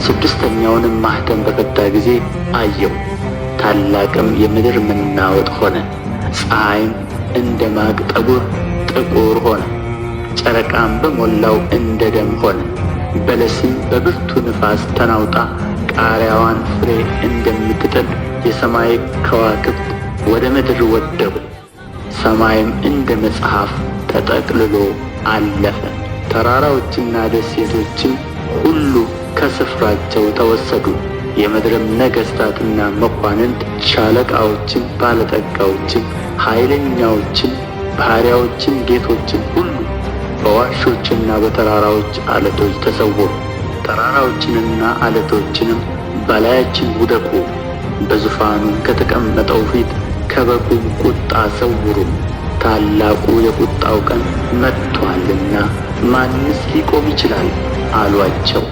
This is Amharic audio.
ስድስተኛውንም ማኅተም በፈታ ጊዜ አየሁ። ታላቅም የምድር መናወጥ ሆነ። ፀሐይም እንደ ማቅ ጠጕር ጥቁር ሆነ፣ ጨረቃም በሞላው እንደ ደም ሆነ። በለስም በብርቱ ንፋስ ተናውጣ ቃሪያዋን ፍሬ እንደምትጥል የሰማይ ከዋክብት ወደ ምድር ወደቁ። ሰማይም እንደ መጽሐፍ ተጠቅልሎ አለፈ። ተራራዎችና ደሴቶችም ሁሉ ከስፍራቸው ተወሰዱ። የምድርም ነገሥታትና መኳንንት፣ ሻለቃዎችም፣ ባለጠጋዎችም፣ ኃይለኛዎችም፣ ባሪያዎችም፣ ጌቶችም ሁሉ በዋሾችና በተራራዎች ዓለቶች ተሰወሩ። ተራራዎችንና ዓለቶችንም በላያችን ውደቁ፣ በዙፋኑም ከተቀመጠው ፊት ከበጉም ቁጣ ሰውሩ። ታላቁ የቁጣው ቀን መጥቶአልና ማንስ ሊቆም ይችላል አሉአቸው።